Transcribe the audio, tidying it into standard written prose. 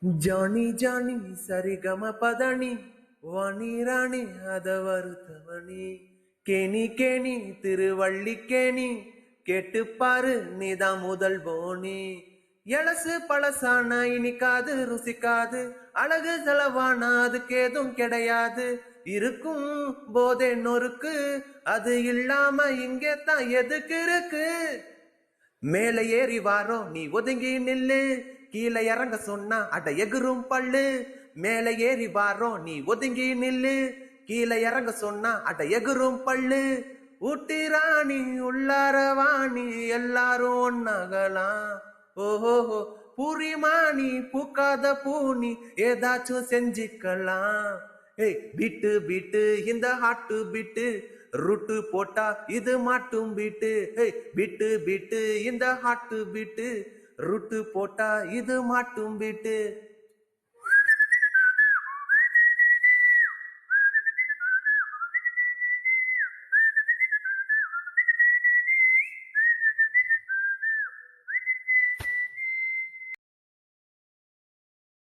ಜಾನಿ ಜಾನಿ ಸರಿಗಮ ಪದಣಿ வாணி ராணி அத வருத்தவணி கேணி கேணி திருவள்ளிக்கேணி கேட்டுப்பாரு நீதான் முதல் போனி எலசு பழசானா இனிக்காது ருசிக்காது அழகு செலவானா அதுக்கு ஏதும் கிடையாது இருக்கும் போதே நொறுக்கு அது இல்லாம இங்கே தான் எதுக்கு இருக்கு மேல ஏறி வாரோம் நீ ஒதுங்கி நில்லு கீழே இறங்க சொன்னா அட எகுரும் பல்லு மேல ஏறி வாரோம் நீ ஒதுங்கி நில்லு கீழே இறங்க சொன்னா அட எகுரும் பல்லு ஊட்டி ராணி உள்ளார வாணி எல்லாரும் ஒன்னாகலாம் ஓஹோஹோ பூரிமானி பூக்காத பூனி ஏதாச்சும் செஞ்சுக்கலாம் ஏய் பீட்டு பீட்டு இந்த ஹாட்டு பீட்டு ரூட்டு போட்டா இது மாட்டும் பீட்டு ஏய் பீட்டு பீட்டு இந்த ஹாட்டு பீட்டு ரூட்டு போட்டா இது மாட்டும் பீட்டு